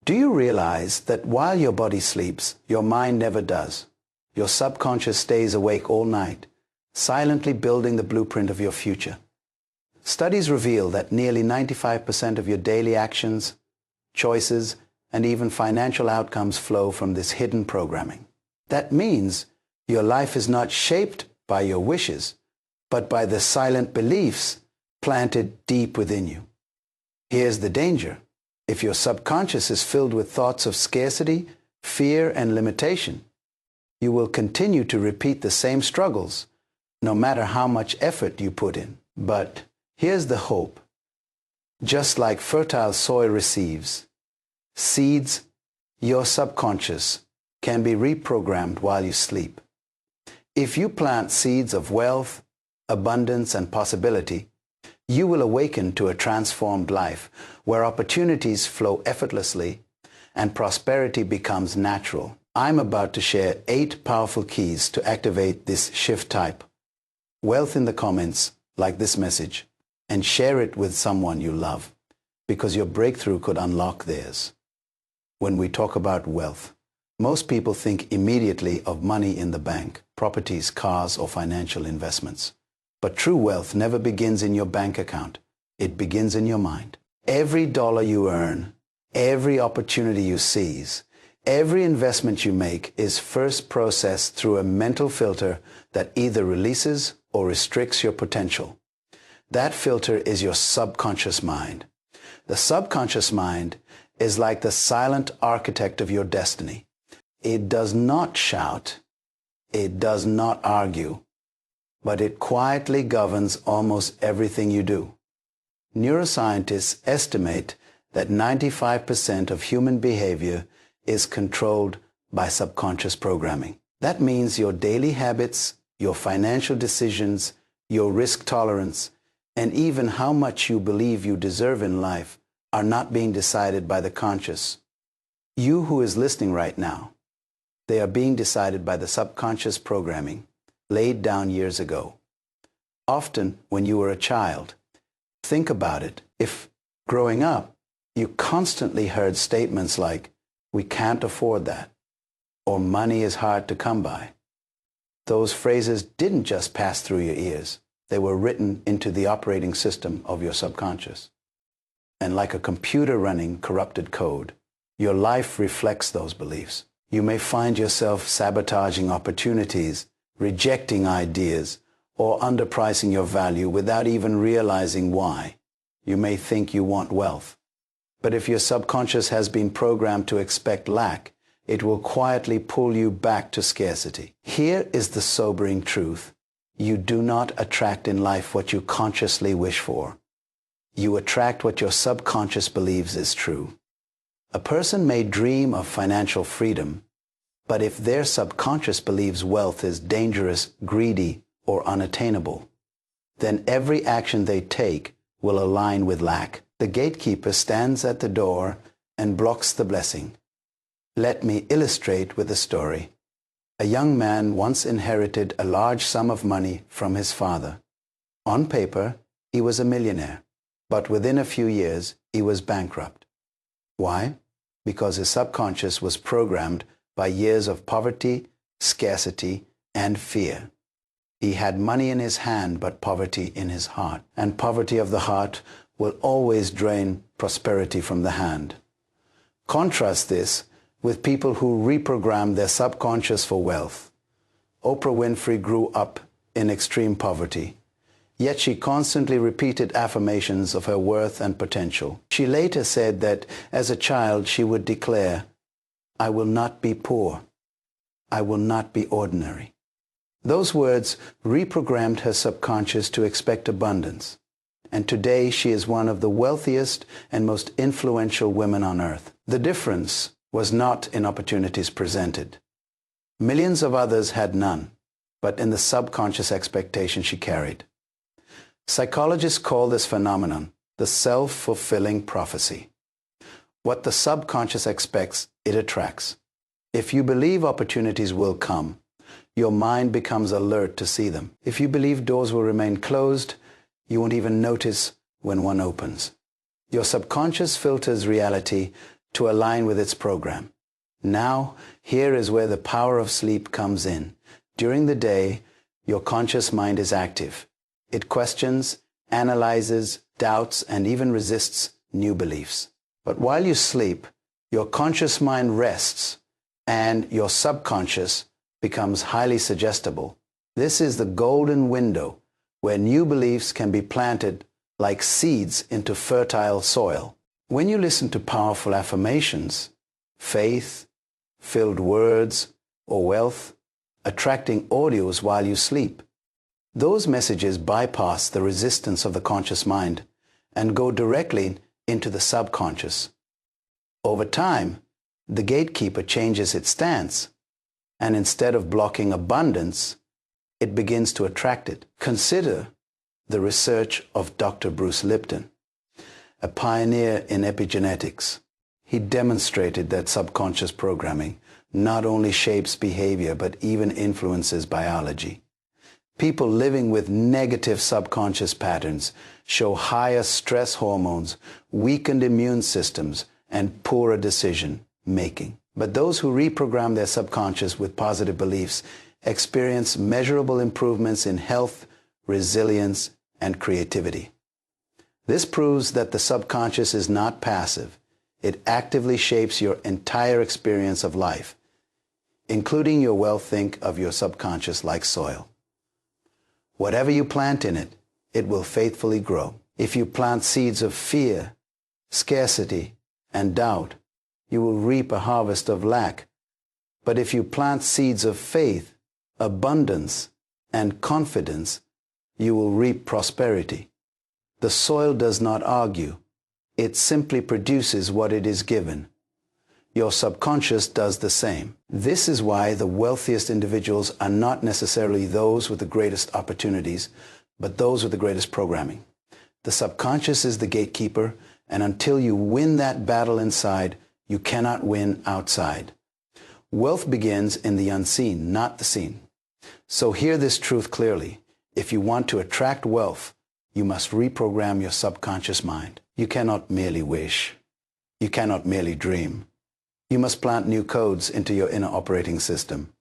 Do you realize that while your body sleeps, your mind never does? Your subconscious stays awake all night, silently building the blueprint of your future. Studies reveal that nearly 95% of your daily actions, choices, and even financial outcomes flow from this hidden programming. That means your life is not shaped by your wishes, but by the silent beliefs planted deep within you. Here's the danger. If your subconscious is filled with thoughts of scarcity, fear, and limitation, you will continue to repeat the same struggles, no matter how much effort you put in. But here's the hope. Just like fertile soil receives seeds, your subconscious can be reprogrammed while you sleep. If you plant seeds of wealth, abundance, and possibility, you will awaken to a transformed life where opportunities flow effortlessly and prosperity becomes natural. I'm about to share 8 powerful keys to activate this shift type. Wealth in the comments, like this message, and share it with someone you love, because your breakthrough could unlock theirs. When we talk about wealth, most people think immediately of money in the bank, properties, cars, or financial investments. But true wealth never begins in your bank account. It begins in your mind. Every dollar you earn, every opportunity you seize, every investment you make is first processed through a mental filter that either releases or restricts your potential. That filter is your subconscious mind. The subconscious mind is like the silent architect of your destiny. It does not shout. It does not argue. But it quietly governs almost everything you do. Neuroscientists estimate that 95% of human behavior is controlled by subconscious programming. That means your daily habits, your financial decisions, your risk tolerance, and even how much you believe you deserve in life are not being decided by the conscious. You who is listening right now, they are being decided by the subconscious programming laid down years ago. Often when you were a child, think about it. If growing up, you constantly heard statements like, "We can't afford that," or "money is hard to come by," those phrases didn't just pass through your ears. They were written into the operating system of your subconscious. And like a computer running corrupted code, your life reflects those beliefs. You may find yourself sabotaging opportunities, rejecting ideas, or underpricing your value without even realizing why. You may think you want wealth, but if your subconscious has been programmed to expect lack, it will quietly pull you back to scarcity. Here is the sobering truth. You do not attract in life what you consciously wish for. You attract what your subconscious believes is true. A person may dream of financial freedom, but if their subconscious believes wealth is dangerous, greedy, or unattainable, then every action they take will align with lack. The gatekeeper stands at the door and blocks the blessing. Let me illustrate with a story. A young man once inherited a large sum of money from his father. On paper, he was a millionaire, but within a few years, he was bankrupt. Why? Because his subconscious was programmed by years of poverty, scarcity, and fear. He had money in his hand, but poverty in his heart. And poverty of the heart will always drain prosperity from the hand. Contrast this with people who reprogram their subconscious for wealth. Oprah Winfrey grew up in extreme poverty, yet she constantly repeated affirmations of her worth and potential. She later said that as a child she would declare, "I will not be poor. I will not be ordinary." Those words reprogrammed her subconscious to expect abundance. And today she is one of the wealthiest and most influential women on earth. The difference was not in opportunities presented. Millions of others had none, but in the subconscious expectation she carried. Psychologists call this phenomenon the self-fulfilling prophecy. What the subconscious expects, it attracts. If you believe opportunities will come, your mind becomes alert to see them. If you believe doors will remain closed, you won't even notice when one opens. Your subconscious filters reality to align with its program. Now, here is where the power of sleep comes in. During the day, your conscious mind is active. It questions, analyzes, doubts, and even resists new beliefs. But while you sleep, your conscious mind rests, and your subconscious becomes highly suggestible. This is the golden window where new beliefs can be planted like seeds into fertile soil. When you listen to powerful affirmations, faith-filled words, or wealth, attracting audios while you sleep, those messages bypass the resistance of the conscious mind and go directly into the subconscious. Over time, the gatekeeper changes its stance, and instead of blocking abundance, it begins to attract it. Consider the research of Dr. Bruce Lipton, a pioneer in epigenetics. He demonstrated that subconscious programming not only shapes behavior but even influences biology. People living with negative subconscious patterns show higher stress hormones, weakened immune systems, and poorer decision making. But those who reprogram their subconscious with positive beliefs experience measurable improvements in health, resilience, and creativity. This proves that the subconscious is not passive. It actively shapes your entire experience of life, including your wealth. Think of your subconscious like soil. Whatever you plant in it, it will faithfully grow. If you plant seeds of fear, scarcity, and doubt, you will reap a harvest of lack. But if you plant seeds of faith, abundance, and confidence, you will reap prosperity. The soil does not argue. It simply produces what it is given. Your subconscious does the same. This is why the wealthiest individuals are not necessarily those with the greatest opportunities, but those with the greatest programming. The subconscious is the gatekeeper, and until you win that battle inside, you cannot win outside. Wealth begins in the unseen, not the seen. So hear this truth clearly. If you want to attract wealth, you must reprogram your subconscious mind. You cannot merely wish. You cannot merely dream. You must plant new codes into your inner operating system.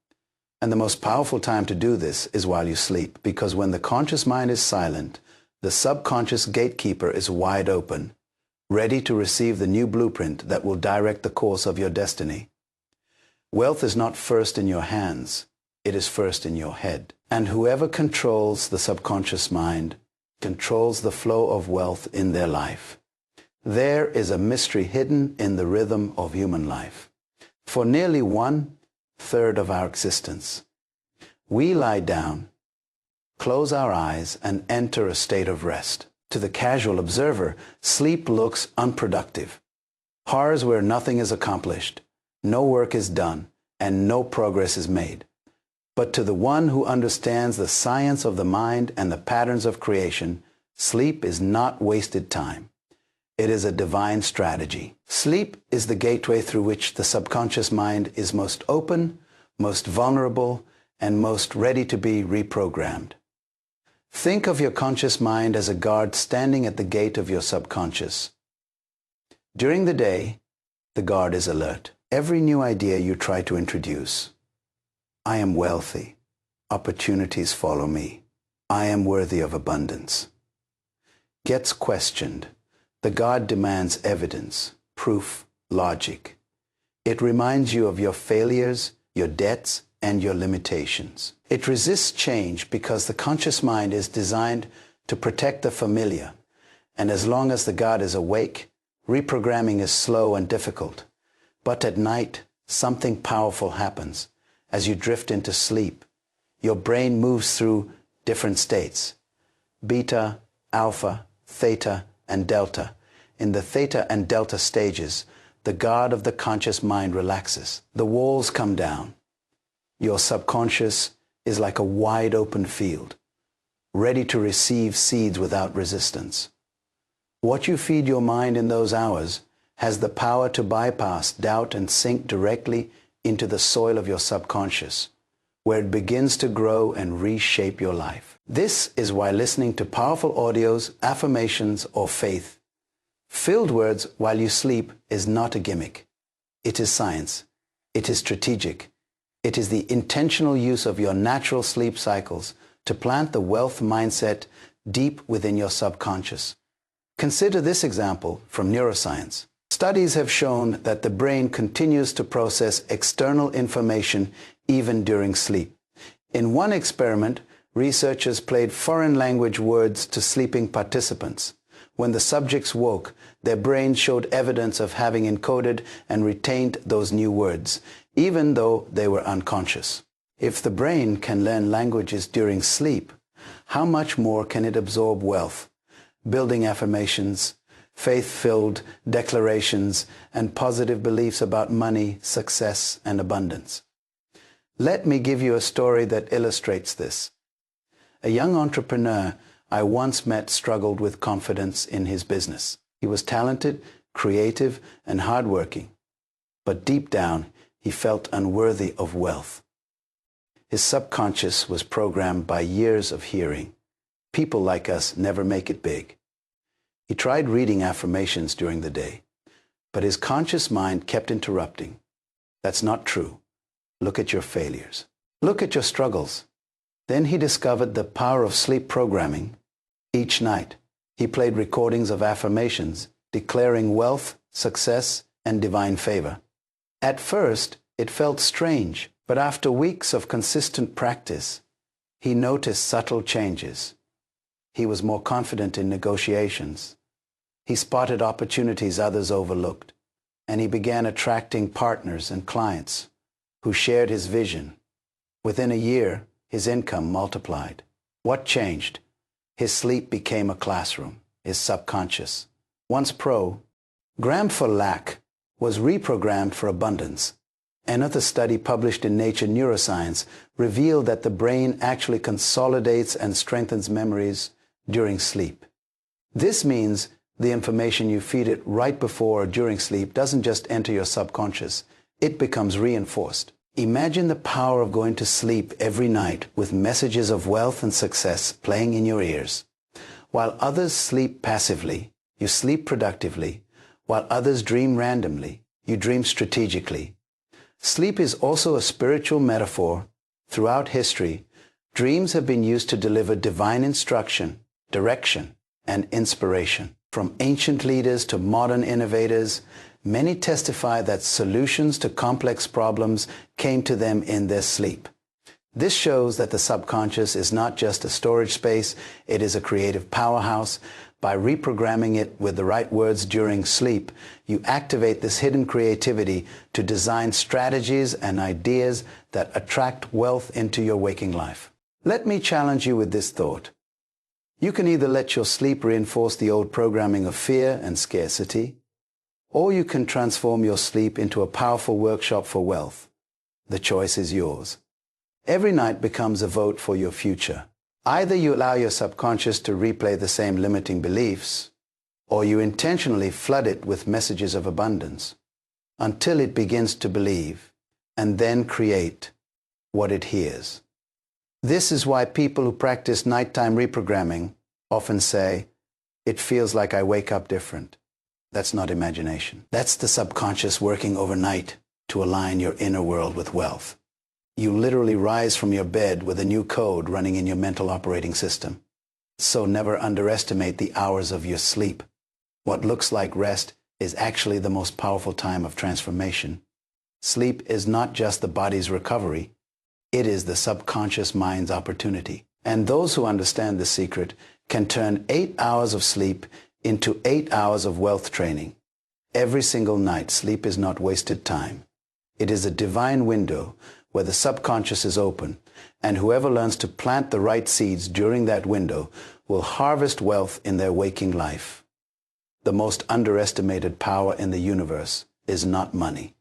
And the most powerful time to do this is while you sleep, because when the conscious mind is silent, the subconscious gatekeeper is wide open, ready to receive the new blueprint that will direct the course of your destiny. Wealth is not first in your hands, it is first in your head. And whoever controls the subconscious mind controls the flow of wealth in their life. There is a mystery hidden in the rhythm of human life. For nearly 1/3 of our existence, we lie down, close our eyes, and enter a state of rest. To the casual observer, sleep looks unproductive. Horrors where nothing is accomplished, no work is done, and no progress is made. But to the one who understands the science of the mind and the patterns of creation, sleep is not wasted time. It is a divine strategy. Sleep is the gateway through which the subconscious mind is most open, most vulnerable, and most ready to be reprogrammed. Think of your conscious mind as a guard standing at the gate of your subconscious. During the day, the guard is alert. Every new idea you try to introduce, I am wealthy, opportunities follow me, I am worthy of abundance, gets questioned. The guard demands evidence, proof, logic. It reminds you of your failures, your debts, and your limitations. It resists change because the conscious mind is designed to protect the familiar, and as long as the guard is awake, reprogramming is slow and difficult. But at night, something powerful happens. As you drift into sleep, your brain moves through different states: beta, alpha, theta, and delta. In the theta and delta stages, the guard of the conscious mind relaxes. The walls come down. Your subconscious is like a wide open field, ready to receive seeds without resistance. What you feed your mind in those hours has the power to bypass doubt and sink directly into the soil of your subconscious, where it begins to grow and reshape your life. This is why listening to powerful audios, affirmations, or faith-filled words while you sleep is not a gimmick. It is science. It is strategic. It is the intentional use of your natural sleep cycles to plant the wealth mindset deep within your subconscious. Consider this example from neuroscience. Studies have shown that the brain continues to process external information even during sleep. In one experiment, researchers played foreign language words to sleeping participants. When the subjects woke, their brains showed evidence of having encoded and retained those new words, even though they were unconscious. If the brain can learn languages during sleep, how much more can it absorb wealth, building affirmations, faith-filled declarations, and positive beliefs about money, success, and abundance? Let me give you a story that illustrates this. A young entrepreneur I once met struggled with confidence in his business. He was talented, creative, and hardworking, but deep down, he felt unworthy of wealth. His subconscious was programmed by years of hearing, "People like us never make it big." He tried reading affirmations during the day, but his conscious mind kept interrupting. "That's not true. Look at your failures. Look at your struggles." Then he discovered the power of sleep programming. Each night, he played recordings of affirmations, declaring wealth, success, and divine favor. At first, it felt strange, but after weeks of consistent practice, he noticed subtle changes. He was more confident in negotiations. He spotted opportunities others overlooked, and he began attracting partners and clients who shared his vision. Within a year, his income multiplied. What changed? His sleep became a classroom, his subconscious. Once programmed for lack, was reprogrammed for abundance. Another study published in Nature Neuroscience revealed that the brain actually consolidates and strengthens memories during sleep. This means the information you feed it right before or during sleep doesn't just enter your subconscious, it becomes reinforced. Imagine the power of going to sleep every night with messages of wealth and success playing in your ears. While others sleep passively, you sleep productively. While others dream randomly, you dream strategically. Sleep is also a spiritual metaphor. Throughout history, dreams have been used to deliver divine instruction, direction, and inspiration. From ancient leaders to modern innovators, many testify that solutions to complex problems came to them in their sleep. This shows that the subconscious is not just a storage space, it is a creative powerhouse. By reprogramming it with the right words during sleep, you activate this hidden creativity to design strategies and ideas that attract wealth into your waking life. Let me challenge you with this thought. You can either let your sleep reinforce the old programming of fear and scarcity, or you can transform your sleep into a powerful workshop for wealth. The choice is yours. Every night becomes a vote for your future. Either you allow your subconscious to replay the same limiting beliefs, or you intentionally flood it with messages of abundance until it begins to believe and then create what it hears. This is why people who practice nighttime reprogramming often say, "It feels like I wake up different." That's not imagination. That's the subconscious working overnight to align your inner world with wealth. You literally rise from your bed with a new code running in your mental operating system. So never underestimate the hours of your sleep. What looks like rest is actually the most powerful time of transformation. Sleep is not just the body's recovery, it is the subconscious mind's opportunity. And those who understand the secret can turn 8 hours of sleep into 8 hours of wealth training. Every single night, sleep is not wasted time. It is a divine window where the subconscious is open, and whoever learns to plant the right seeds during that window will harvest wealth in their waking life. The most underestimated power in the universe is not money,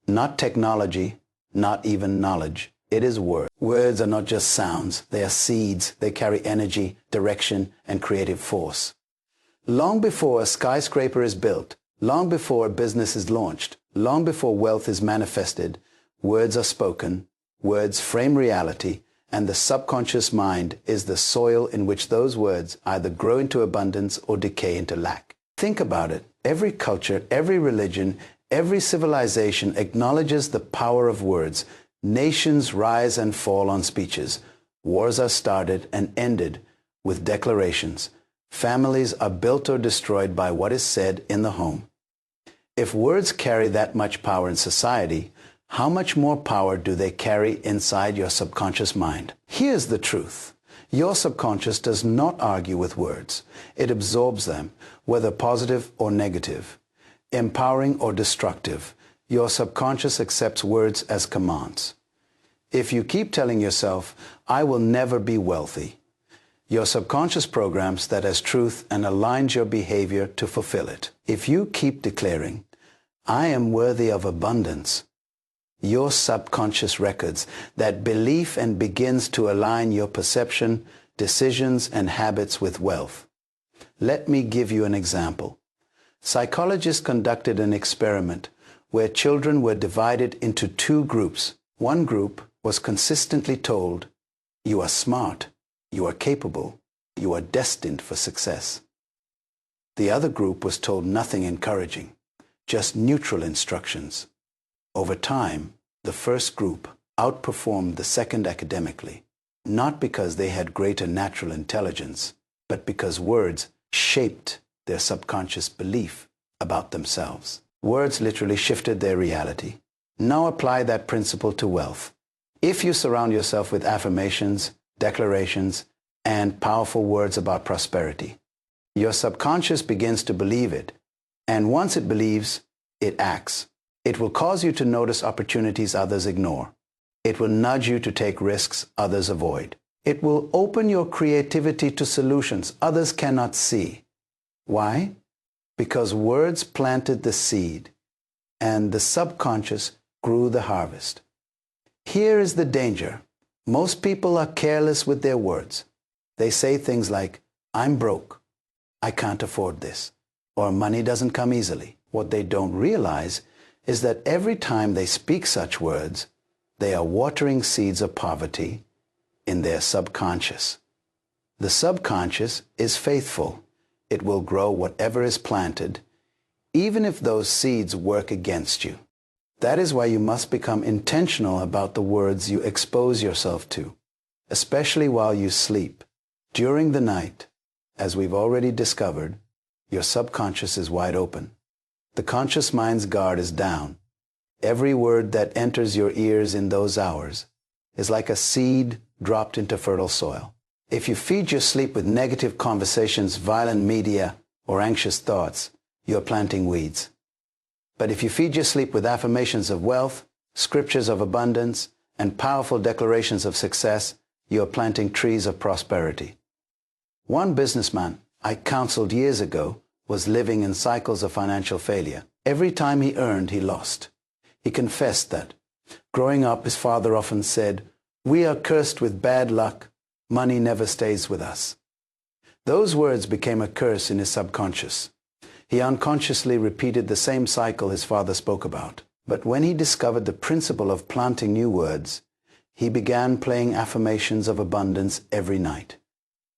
not technology, not even knowledge. It is words. Words are not just sounds. They are seeds. They carry energy, direction, and creative force. Long before a skyscraper is built, long before a business is launched, long before wealth is manifested, words are spoken, words frame reality, and the subconscious mind is the soil in which those words either grow into abundance or decay into lack. Think about it. Every culture, every religion, Every civilization acknowledges the power of words. Nations rise and fall on speeches. Wars are started and ended with declarations. Families are built or destroyed by what is said in the home. If words carry that much power in society, how much more power do they carry inside your subconscious mind? Here's the truth. Your subconscious does not argue with words. It absorbs them, whether positive or negative, empowering or destructive. Your subconscious accepts words as commands. If you keep telling yourself, "I will never be wealthy," your subconscious programs that as truth and aligns your behavior to fulfill it. If you keep declaring, "I am worthy of abundance," your subconscious records that belief and begins to align your perception, decisions, and habits with wealth. Let me give you an example. Psychologists conducted an experiment where children were divided into two groups. One group was consistently told, "You are smart, you are capable, you are destined for success." The other group was told nothing encouraging, just neutral instructions. Over time, the first group outperformed the second academically, not because they had greater natural intelligence, but because words shaped their subconscious belief about themselves. Words literally shifted their reality. Now apply that principle to wealth. If you surround yourself with affirmations, declarations, and powerful words about prosperity, your subconscious begins to believe it, and once it believes, it acts. It will cause you to notice opportunities others ignore. It will nudge you to take risks others avoid. It will open your creativity to solutions others cannot see. Why? Because words planted the seed, and the subconscious grew the harvest. Here is the danger. Most people are careless with their words. They say things like, "I'm broke, I can't afford this," or "money doesn't come easily." What they don't realize is that every time they speak such words, they are watering seeds of poverty in their subconscious. The subconscious is faithful. It will grow whatever is planted, even if those seeds work against you. That is why you must become intentional about the words you expose yourself to, especially while you sleep. During the night, as we've already discovered, your subconscious is wide open. The conscious mind's guard is down. Every word that enters your ears in those hours is like a seed dropped into fertile soil. If you feed your sleep with negative conversations, violent media, or anxious thoughts, you're planting weeds. But if you feed your sleep with affirmations of wealth, scriptures of abundance, and powerful declarations of success, you're planting trees of prosperity. One businessman I counseled years ago was living in cycles of financial failure. Every time he earned, he lost. He confessed that, growing up, his father often said, "We are cursed with bad luck. Money never stays with us." Those words became a curse in his subconscious. He unconsciously repeated the same cycle his father spoke about. But when he discovered the principle of planting new words, he began playing affirmations of abundance every night.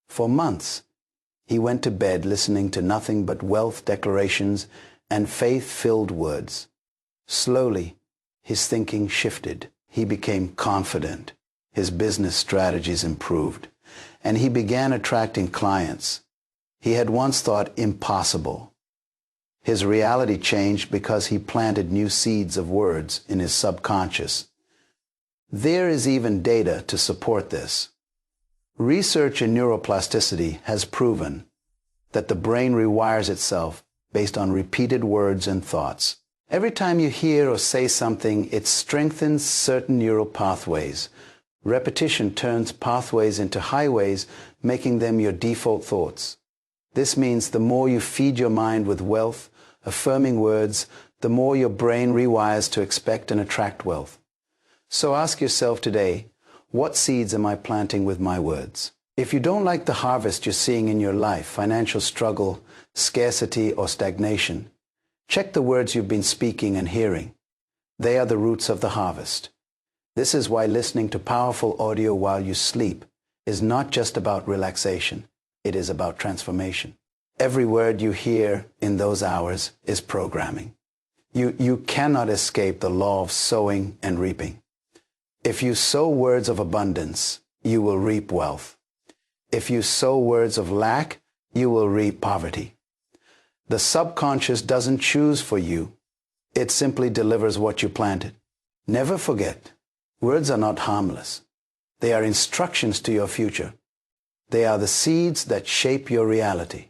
For months, he went to bed listening to nothing but wealth declarations and faith-filled words. Slowly, his thinking shifted. He became confident. His business strategies improved, and he began attracting clients he had once thought impossible. His reality changed because he planted new seeds of words in his subconscious. There is even data to support this. Research in neuroplasticity has proven that the brain rewires itself based on repeated words and thoughts. Every time you hear or say something, it strengthens certain neural pathways. Repetition turns pathways into highways, making them your default thoughts. This means the more you feed your mind with wealth, affirming words, the more your brain rewires to expect and attract wealth. So ask yourself today, what seeds am I planting with my words? If you don't like the harvest you're seeing in your life, financial struggle, scarcity, or stagnation, check the words you've been speaking and hearing. They are the roots of the harvest. This is why listening to powerful audio while you sleep is not just about relaxation. It is about transformation. Every word you hear in those hours is programming. You cannot escape the law of sowing and reaping. If you sow words of abundance, you will reap wealth. If you sow words of lack, you will reap poverty. The subconscious doesn't choose for you. It simply delivers what you planted. Never forget, words are not harmless. They are instructions to your future. They are the seeds that shape your reality.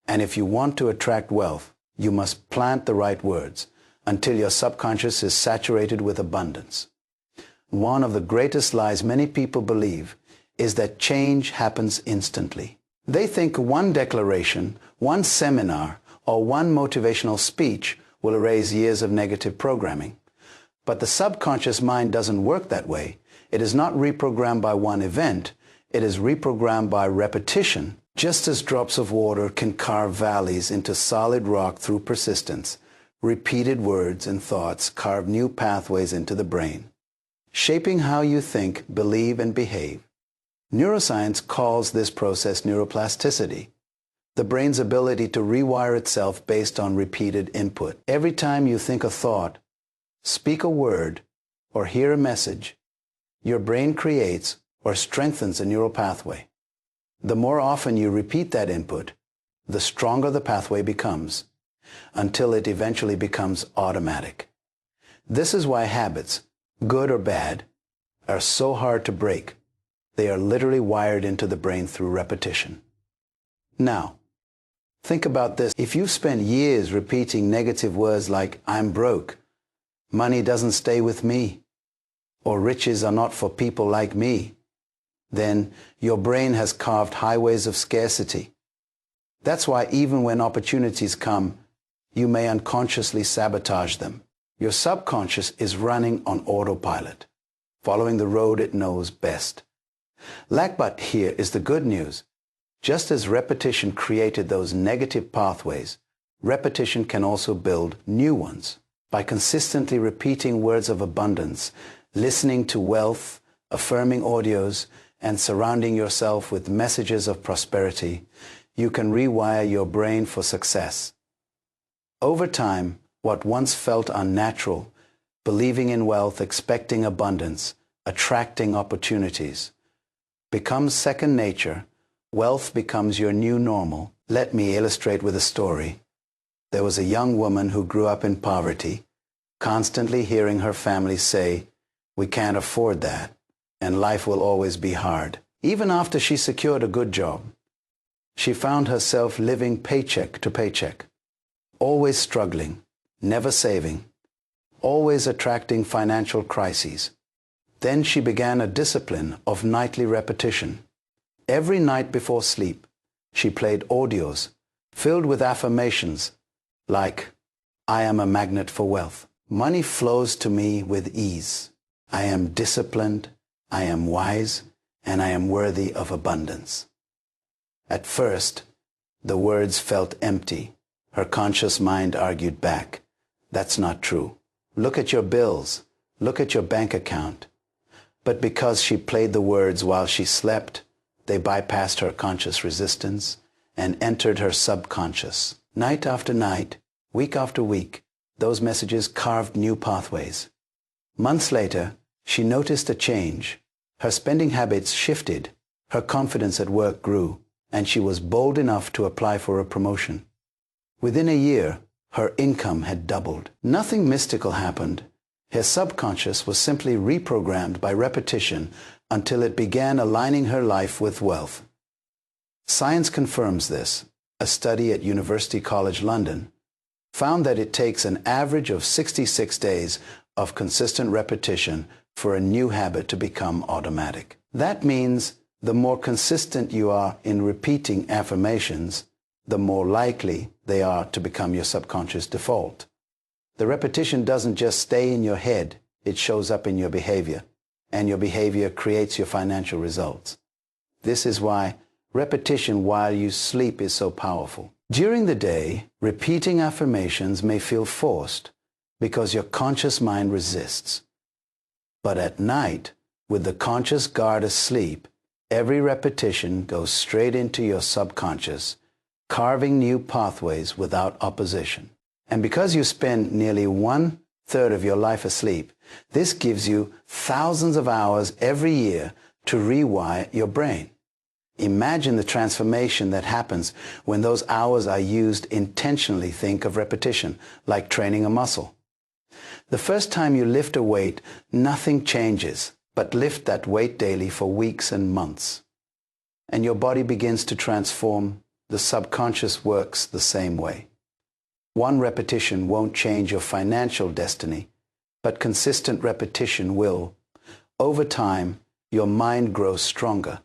And if you want to attract wealth, you must plant the right words until your subconscious is saturated with abundance. One of the greatest lies many people believe is that change happens instantly. They think one declaration, one seminar, or one motivational speech will erase years of negative programming. But the subconscious mind doesn't work that way. It is not reprogrammed by one event. It is reprogrammed by repetition. Just as drops of water can carve valleys into solid rock through persistence, repeated words and thoughts carve new pathways into the brain, shaping how you think, believe, and behave. Neuroscience calls this process neuroplasticity, the brain's ability to rewire itself based on repeated input. Every time you think a thought, speak a word, or hear a message, your brain creates or strengthens a neural pathway. The more often you repeat that input, the stronger the pathway becomes, until it eventually becomes automatic. This is why habits, good or bad, are so hard to break. They are literally wired into the brain through repetition. Now, think about this. If you spend years repeating negative words like, I'm broke, money doesn't stay with me, or riches are not for people like me, then your brain has carved highways of scarcity. That's why even when opportunities come, you may unconsciously sabotage them. Your subconscious is running on autopilot, following the road it knows best. But here is the good news. Just as repetition created those negative pathways, repetition can also build new ones. By consistently repeating words of abundance, listening to wealth, affirming audios, and surrounding yourself with messages of prosperity, you can rewire your brain for success. Over time, what once felt unnatural, believing in wealth, expecting abundance, attracting opportunities, becomes second nature. Wealth becomes your new normal. Let me illustrate with a story. There was a young woman who grew up in poverty, constantly hearing her family say, "We can't afford that, and life will always be hard." Even after she secured a good job, she found herself living paycheck to paycheck, always struggling, never saving, always attracting financial crises. Then she began a discipline of nightly repetition. Every night before sleep, she played audios filled with affirmations like, I am a magnet for wealth. Money flows to me with ease. I am disciplined, I am wise, and I am worthy of abundance. At first, the words felt empty. Her conscious mind argued back. That's not true. Look at your bills. Look at your bank account. But because she played the words while she slept, they bypassed her conscious resistance and entered her subconscious. Night after night, week after week, those messages carved new pathways. Months later, she noticed a change. Her spending habits shifted, her confidence at work grew, and she was bold enough to apply for a promotion. Within a year, her income had doubled. Nothing mystical happened. Her subconscious was simply reprogrammed by repetition until it began aligning her life with wealth. Science confirms this. A study at University College London found that it takes an average of 66 days of consistent repetition for a new habit to become automatic. That means the more consistent you are in repeating affirmations, the more likely they are to become your subconscious default. The repetition doesn't just stay in your head, it shows up in your behavior, and your behavior creates your financial results. This is why repetition while you sleep is so powerful. During the day, repeating affirmations may feel forced because your conscious mind resists. But at night, with the conscious guard asleep, every repetition goes straight into your subconscious, carving new pathways without opposition. And because you spend nearly 1/3 of your life asleep, this gives you thousands of hours every year to rewire your brain. Imagine the transformation that happens when those hours are used intentionally. Think of repetition, like training a muscle. The first time you lift a weight, nothing changes, but lift that weight daily for weeks and months. And your body begins to transform. The subconscious works the same way. One repetition won't change your financial destiny, but consistent repetition will. Over time, your mind grows stronger,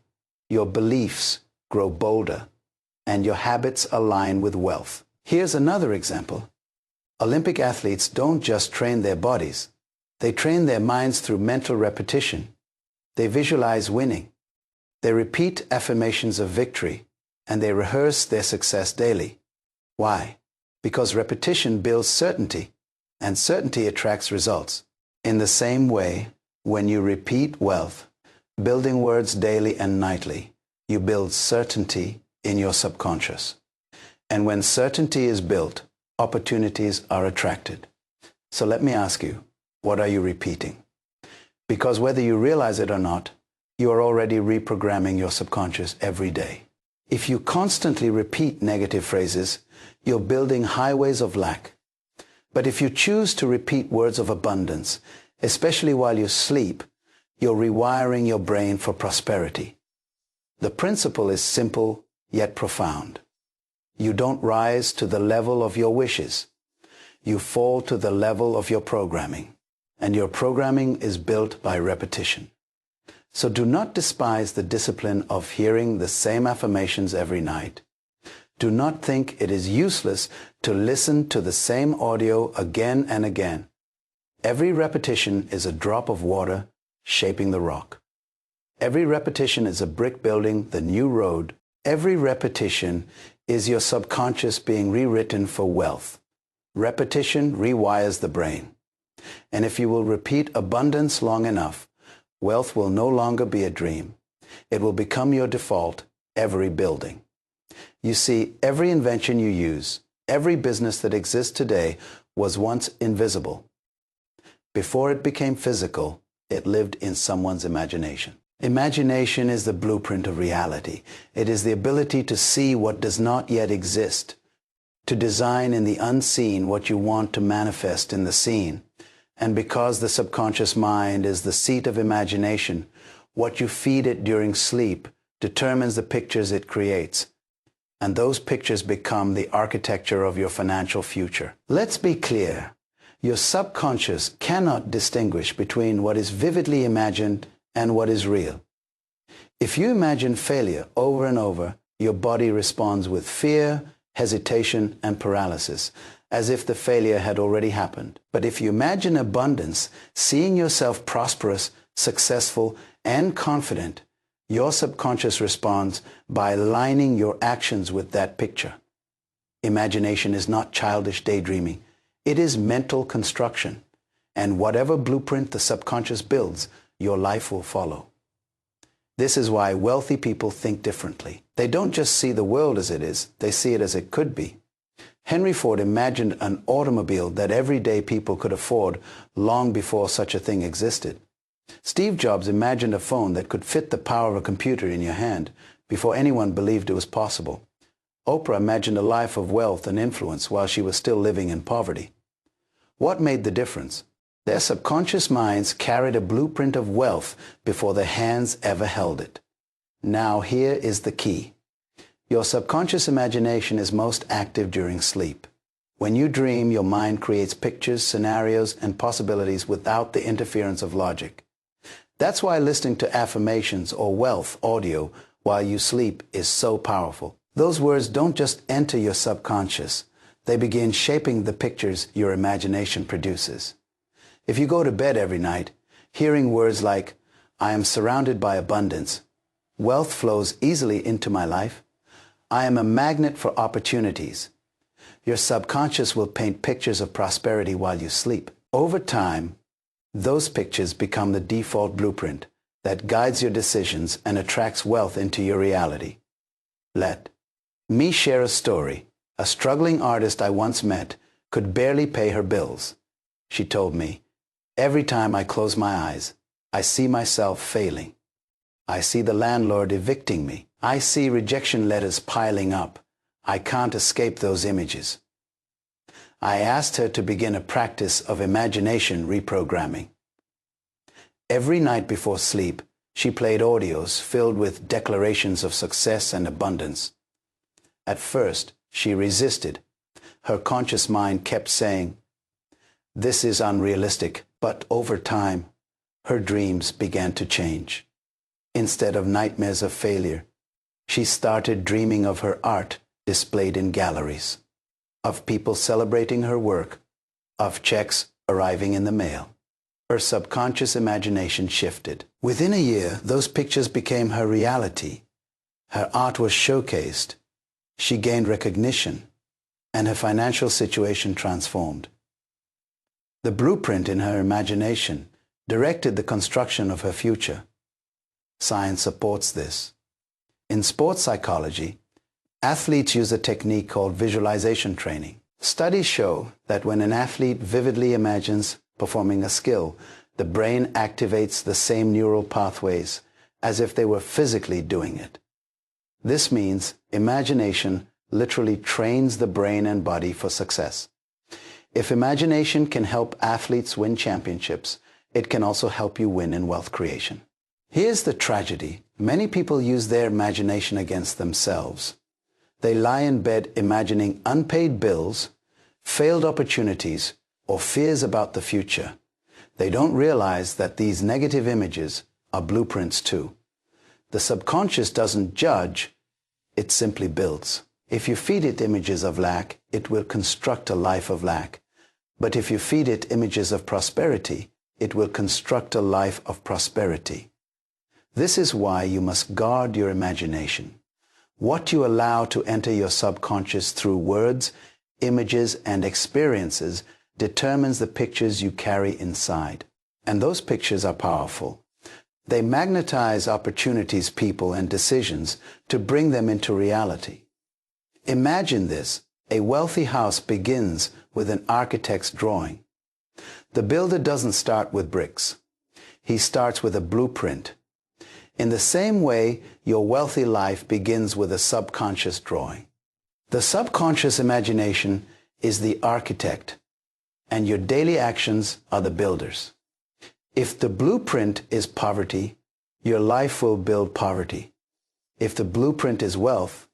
your beliefs grow bolder, and your habits align with wealth. Here's another example. Olympic athletes don't just train their bodies. They train their minds through mental repetition. They visualize winning. They repeat affirmations of victory, and they rehearse their success daily. Why? Because repetition builds certainty, and certainty attracts results. In the same way, when you repeat wealth, building words daily and nightly, you build certainty in your subconscious. And when certainty is built, opportunities are attracted. So let me ask you, what are you repeating? Because whether you realize it or not, you are already reprogramming your subconscious every day. If you constantly repeat negative phrases, you're building highways of lack. But if you choose to repeat words of abundance, especially while you sleep, you're rewiring your brain for prosperity. The principle is simple yet profound. You don't rise to the level of your wishes. You fall to the level of your programming. And your programming is built by repetition. So do not despise the discipline of hearing the same affirmations every night. Do not think it is useless to listen to the same audio again and again. Every repetition is a drop of water shaping the rock. Every repetition is a brick building the new road. Every repetition is your subconscious being rewritten for wealth. Repetition rewires the brain. And if you will repeat abundance long enough, wealth will no longer be a dream. It will become your default every building. You see, every invention you use, every business that exists today was once invisible. Before it became physical, it lived in someone's imagination. Imagination is the blueprint of reality. It is the ability to see what does not yet exist, to design in the unseen what you want to manifest in the seen. And because the subconscious mind is the seat of imagination, what you feed it during sleep determines the pictures it creates. And those pictures become the architecture of your financial future. Let's be clear. Your subconscious cannot distinguish between what is vividly imagined and what is real. If you imagine failure over and over, your body responds with fear, hesitation, and paralysis, as if the failure had already happened. But if you imagine abundance, seeing yourself prosperous, successful, and confident, your subconscious responds by aligning your actions with that picture. Imagination is not childish daydreaming. It is mental construction. And whatever blueprint the subconscious builds, your life will follow. This is why wealthy people think differently. They don't just see the world as it is, they see it as it could be. Henry Ford imagined an automobile that everyday people could afford long before such a thing existed. Steve Jobs imagined a phone that could fit the power of a computer in your hand before anyone believed it was possible. Oprah imagined a life of wealth and influence while she was still living in poverty. What made the difference? Their subconscious minds carried a blueprint of wealth before their hands ever held it. Now here is the key. Your subconscious imagination is most active during sleep. When you dream, your mind creates pictures, scenarios, and possibilities without the interference of logic. That's why listening to affirmations or wealth audio while you sleep is so powerful. Those words don't just enter your subconscious. They begin shaping the pictures your imagination produces. If you go to bed every night, hearing words like, "I am surrounded by abundance," "Wealth flows easily into my life," "I am a magnet for opportunities," your subconscious will paint pictures of prosperity while you sleep. Over time, those pictures become the default blueprint that guides your decisions and attracts wealth into your reality. Let me share a story. A struggling artist I once met could barely pay her bills. She told me, "Every time I close my eyes, I see myself failing. I see the landlord evicting me. I see rejection letters piling up. I can't escape those images." I asked her to begin a practice of imagination reprogramming. Every night before sleep, she played audios filled with declarations of success and abundance. At first, she resisted. Her conscious mind kept saying, "This is unrealistic," but over time, her dreams began to change. Instead of nightmares of failure, she started dreaming of her art displayed in galleries, of people celebrating her work, of checks arriving in the mail. Her subconscious imagination shifted. Within a year, those pictures became her reality. Her art was showcased. She gained recognition, and her financial situation transformed. The blueprint in her imagination directed the construction of her future. Science supports this. In sports psychology, athletes use a technique called visualization training. Studies show that when an athlete vividly imagines performing a skill, the brain activates the same neural pathways as if they were physically doing it. This means imagination literally trains the brain and body for success. If imagination can help athletes win championships, it can also help you win in wealth creation. Here's the tragedy. Many people use their imagination against themselves. They lie in bed imagining unpaid bills, failed opportunities, or fears about the future. They don't realize that these negative images are blueprints too. The subconscious doesn't judge, it simply builds. If you feed it images of lack, it will construct a life of lack. But if you feed it images of prosperity, it will construct a life of prosperity. This is why you must guard your imagination. What you allow to enter your subconscious through words, images, and experiences determines the pictures you carry inside. And those pictures are powerful. They magnetize opportunities, people, and decisions to bring them into reality. Imagine this. A wealthy house begins with an architect's drawing. The builder doesn't start with bricks. He starts with a blueprint. In the same way, your wealthy life begins with a subconscious drawing. The subconscious imagination is the architect, and your daily actions are the builders. If the blueprint is poverty, your life will build poverty. If the blueprint is wealth,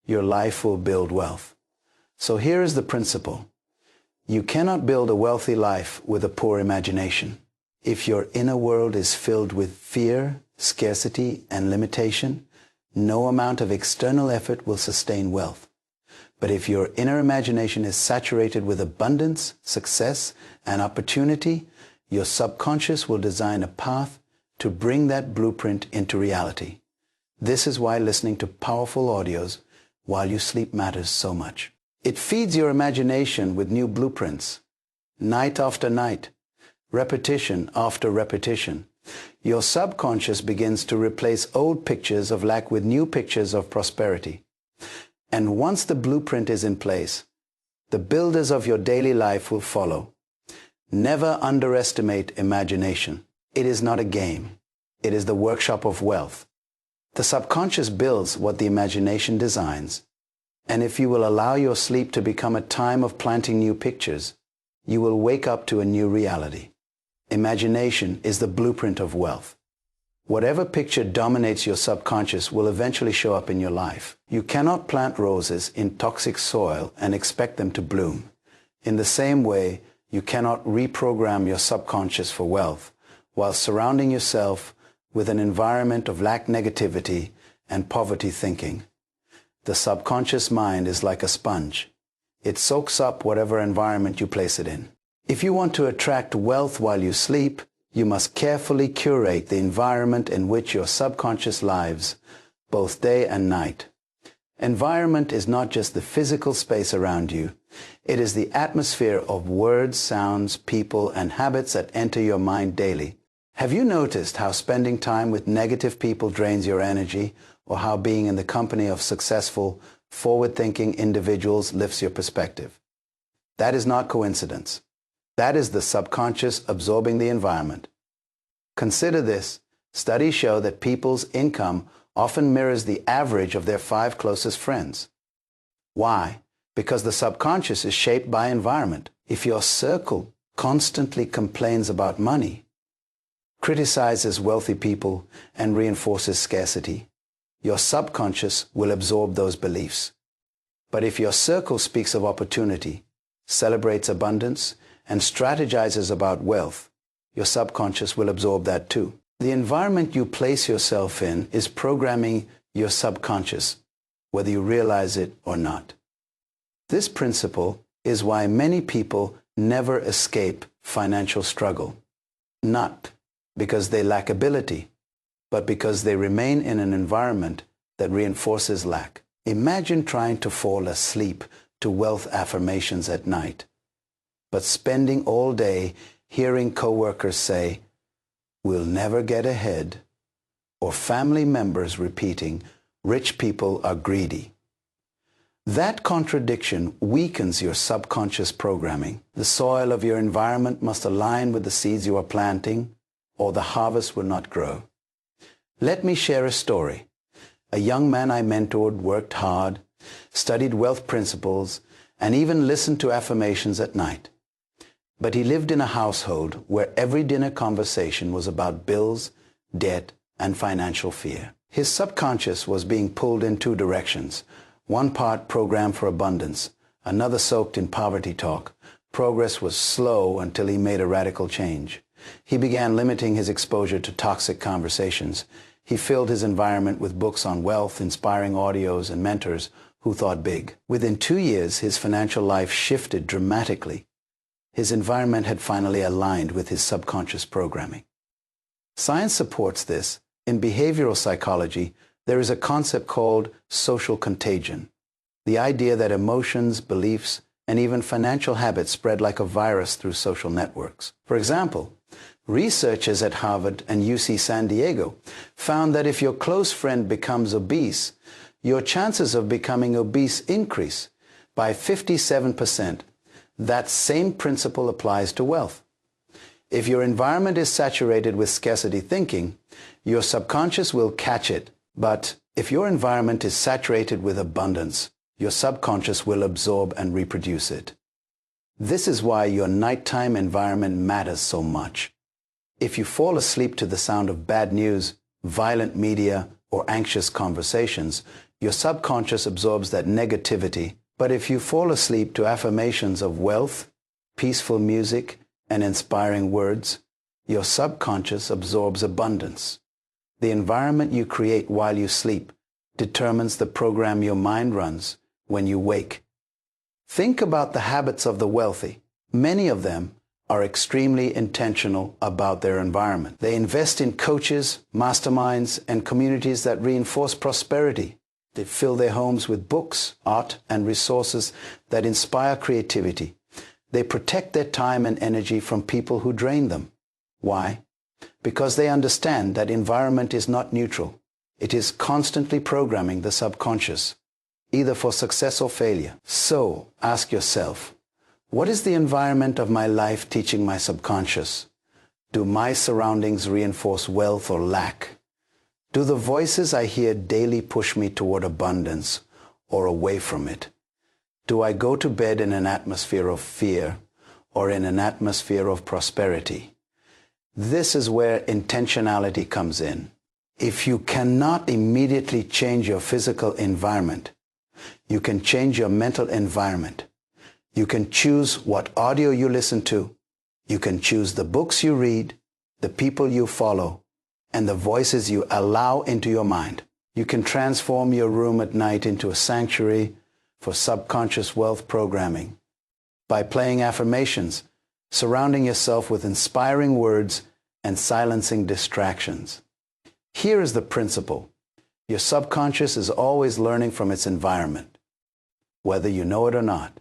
your life will build wealth. So here is the principle. You cannot build a wealthy life with a poor imagination. If your inner world is filled with fear, scarcity, and limitation, no amount of external effort will sustain wealth. But if your inner imagination is saturated with abundance, success, and opportunity, your subconscious will design a path to bring that blueprint into reality. This is why listening to powerful audios while you sleep matters so much. It feeds your imagination with new blueprints, night after night, repetition after repetition. Your subconscious begins to replace old pictures of lack with new pictures of prosperity. And once the blueprint is in place, the builders of your daily life will follow. Never underestimate imagination. It is not a game. It is the workshop of wealth. The subconscious builds what the imagination designs. And if you will allow your sleep to become a time of planting new pictures, you will wake up to a new reality. Imagination is the blueprint of wealth. Whatever picture dominates your subconscious will eventually show up in your life. You cannot plant roses in toxic soil and expect them to bloom. In the same way, you cannot reprogram your subconscious for wealth while surrounding yourself with an environment of lack, negativity, and poverty thinking. The subconscious mind is like a sponge. It soaks up whatever environment you place it in. If you want to attract wealth while you sleep, you must carefully curate the environment in which your subconscious lives, both day and night. Environment is not just the physical space around you. It is the atmosphere of words, sounds, people, and habits that enter your mind daily. Have you noticed how spending time with negative people drains your energy, or how being in the company of successful, forward-thinking individuals lifts your perspective? That is not coincidence. That is the subconscious absorbing the environment. Consider this. Studies show that people's income often mirrors the average of their 5 closest friends. Why? Because the subconscious is shaped by environment. If your circle constantly complains about money, criticizes wealthy people, and reinforces scarcity, your subconscious will absorb those beliefs. But if your circle speaks of opportunity, celebrates abundance, and strategizes about wealth, your subconscious will absorb that too. The environment you place yourself in is programming your subconscious, whether you realize it or not. This principle is why many people never escape financial struggle. Not because they lack ability, but because they remain in an environment that reinforces lack. Imagine trying to fall asleep to wealth affirmations at night, but spending all day hearing coworkers say, "We'll never get ahead," or family members repeating, "Rich people are greedy." That contradiction weakens your subconscious programming. The soil of your environment must align with the seeds you are planting, or the harvest will not grow. Let me share a story. A young man I mentored worked hard, studied wealth principles, and even listened to affirmations at night. But he lived in a household where every dinner conversation was about bills, debt, and financial fear. His subconscious was being pulled in 2 directions. One part programmed for abundance, another soaked in poverty talk. Progress was slow until he made a radical change. He began limiting his exposure to toxic conversations. He filled his environment with books on wealth, inspiring audios, and mentors who thought big. Within 2 years, his financial life shifted dramatically. His environment had finally aligned with his subconscious programming. Science supports this. In behavioral psychology, there is a concept called social contagion, the idea that emotions, beliefs, and even financial habits spread like a virus through social networks. For example, researchers at Harvard and UC San Diego found that if your close friend becomes obese, your chances of becoming obese increase by 57%. That same principle applies to wealth. If your environment is saturated with scarcity thinking, your subconscious will catch it. But if your environment is saturated with abundance, your subconscious will absorb and reproduce it. This is why your nighttime environment matters so much. If you fall asleep to the sound of bad news, violent media, or anxious conversations, your subconscious absorbs that negativity. But if you fall asleep to affirmations of wealth, peaceful music, and inspiring words, your subconscious absorbs abundance. The environment you create while you sleep determines the program your mind runs when you wake. Think about the habits of the wealthy. Many of them are extremely intentional about their environment. They invest in coaches, masterminds, and communities that reinforce prosperity. They fill their homes with books, art, and resources that inspire creativity. They protect their time and energy from people who drain them. Why? Because they understand that environment is not neutral. It is constantly programming the subconscious, either for success or failure. So, ask yourself, what is the environment of my life teaching my subconscious? Do my surroundings reinforce wealth or lack? Do the voices I hear daily push me toward abundance or away from it? Do I go to bed in an atmosphere of fear or in an atmosphere of prosperity? This is where intentionality comes in. If you cannot immediately change your physical environment, you can change your mental environment. You can choose what audio you listen to. You can choose the books you read, the people you follow, and the voices you allow into your mind. You can transform your room at night into a sanctuary for subconscious wealth programming by playing affirmations, surrounding yourself with inspiring words, and silencing distractions. Here is the principle. Your subconscious is always learning from its environment, whether you know it or not.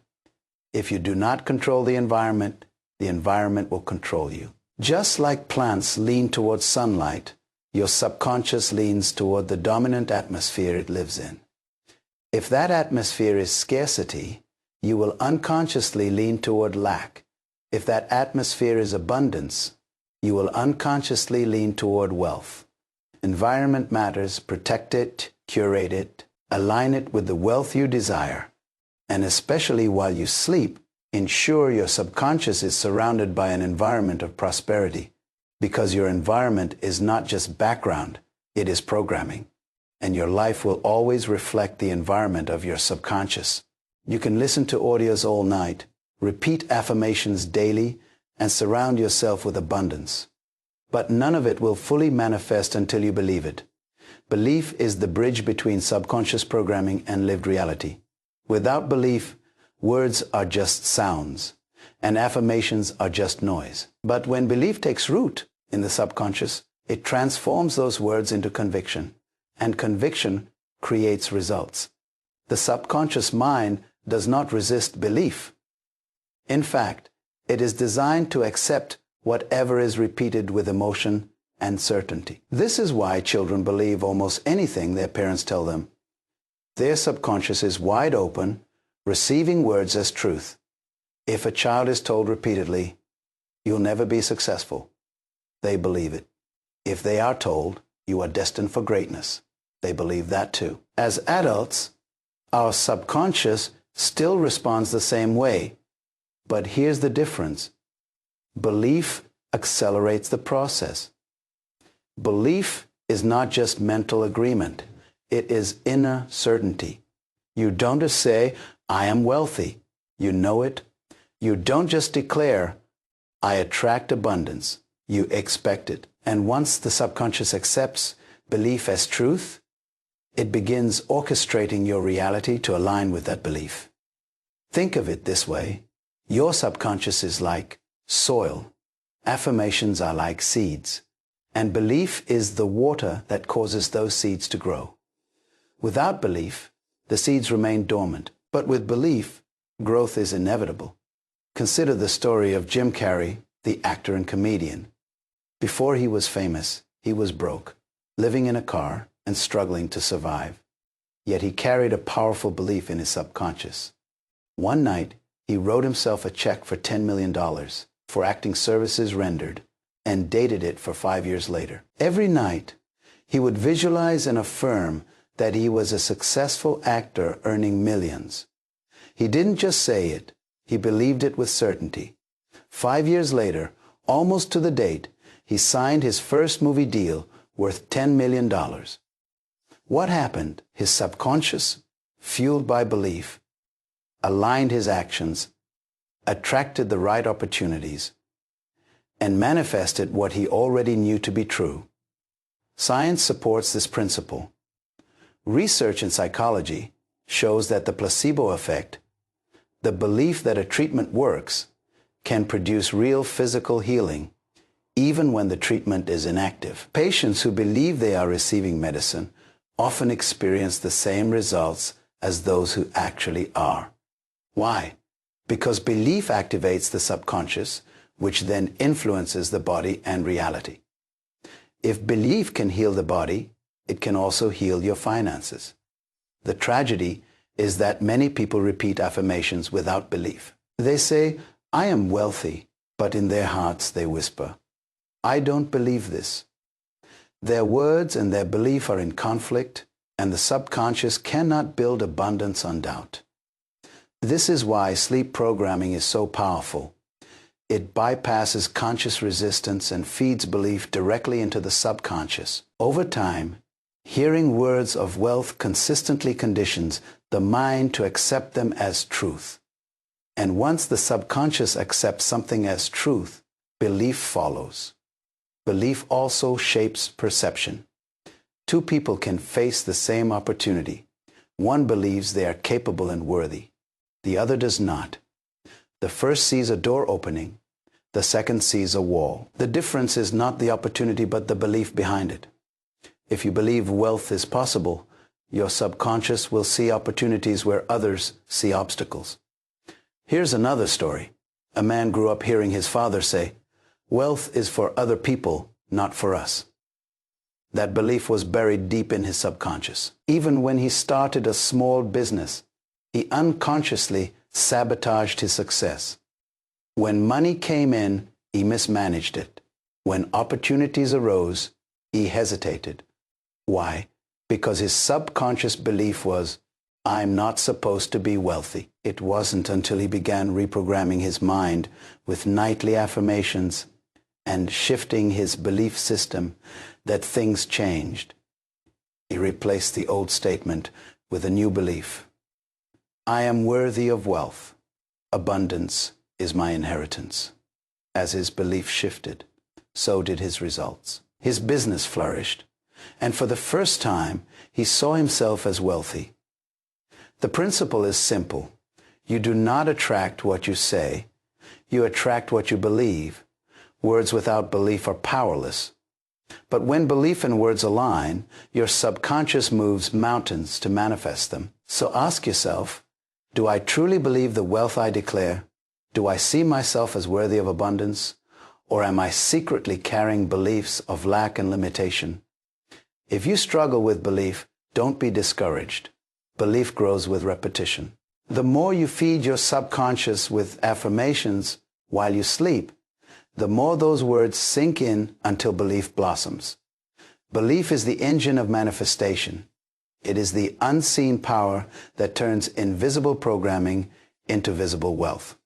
If you do not control the environment will control you. Just like plants lean towards sunlight, your subconscious leans toward the dominant atmosphere it lives in. If that atmosphere is scarcity, you will unconsciously lean toward lack. If that atmosphere is abundance, you will unconsciously lean toward wealth. Environment matters. Protect it, curate it, align it with the wealth you desire. And especially while you sleep, ensure your subconscious is surrounded by an environment of prosperity, because your environment is not just background, it is programming. And your life will always reflect the environment of your subconscious. You can listen to audios all night, repeat affirmations daily, and surround yourself with abundance. But none of it will fully manifest until you believe it. Belief is the bridge between subconscious programming and lived reality. Without belief, words are just sounds, and affirmations are just noise. But when belief takes root in the subconscious, it transforms those words into conviction, and conviction creates results. The subconscious mind does not resist belief. In fact, it is designed to accept whatever is repeated with emotion and certainty. This is why children believe almost anything their parents tell them. Their subconscious is wide open, receiving words as truth. If a child is told repeatedly, "You'll never be successful," they believe it. If they are told, "You are destined for greatness," they believe that too. As adults, our subconscious still responds the same way. But here's the difference. Belief accelerates the process. Belief is not just mental agreement. It is inner certainty. You don't just say, "I am wealthy." You know it. You don't just declare, "I attract abundance." You expect it. And once the subconscious accepts belief as truth, it begins orchestrating your reality to align with that belief. Think of it this way. Your subconscious is like soil. Affirmations are like seeds. And belief is the water that causes those seeds to grow. Without belief, the seeds remain dormant. But with belief, growth is inevitable. Consider the story of Jim Carrey, the actor and comedian. Before he was famous, he was broke, living in a car and struggling to survive. Yet he carried a powerful belief in his subconscious. One night, he wrote himself a check for $10 million for acting services rendered and dated it for 5 years later. Every night, he would visualize and affirm that he was a successful actor earning millions. He didn't just say it, he believed it with certainty. 5 years later, almost to the date, he signed his first movie deal worth $10 million. What happened? His subconscious, fueled by belief, aligned his actions, attracted the right opportunities, and manifested what he already knew to be true. Science supports this principle. Research in psychology shows that the placebo effect, the belief that a treatment works, can produce real physical healing, even when the treatment is inactive. Patients who believe they are receiving medicine often experience the same results as those who actually are. Why? Because belief activates the subconscious, which then influences the body and reality. If belief can heal the body, it can also heal your finances. The tragedy is that many people repeat affirmations without belief. They say, "I am wealthy," but in their hearts they whisper, "I don't believe this." Their words and their belief are in conflict, and the subconscious cannot build abundance on doubt. This is why sleep programming is so powerful. It bypasses conscious resistance and feeds belief directly into the subconscious. Over time, hearing words of wealth consistently conditions the mind to accept them as truth. And once the subconscious accepts something as truth, belief follows. Belief also shapes perception. Two people can face the same opportunity. One believes they are capable and worthy. The other does not. The first sees a door opening. The second sees a wall. The difference is not the opportunity but the belief behind it. If you believe wealth is possible, your subconscious will see opportunities where others see obstacles. Here's another story. A man grew up hearing his father say, "Wealth is for other people, not for us." That belief was buried deep in his subconscious. Even when he started a small business, he unconsciously sabotaged his success. When money came in, he mismanaged it. When opportunities arose, he hesitated. Why? Because his subconscious belief was, I'm not supposed to be wealthy. It wasn't until he began reprogramming his mind with nightly affirmations and shifting his belief system that things changed. He replaced the old statement with a new belief. I am worthy of wealth. Abundance is my inheritance. As his belief shifted, so did his results. His business flourished, and for the first time, he saw himself as wealthy. The principle is simple. You do not attract what you say. You attract what you believe. Words without belief are powerless. But when belief and words align, your subconscious moves mountains to manifest them. So ask yourself, do I truly believe the wealth I declare? Do I see myself as worthy of abundance? Or am I secretly carrying beliefs of lack and limitation? If you struggle with belief, don't be discouraged. Belief grows with repetition. The more you feed your subconscious with affirmations while you sleep, the more those words sink in until belief blossoms. Belief is the engine of manifestation. It is the unseen power that turns invisible programming into visible wealth.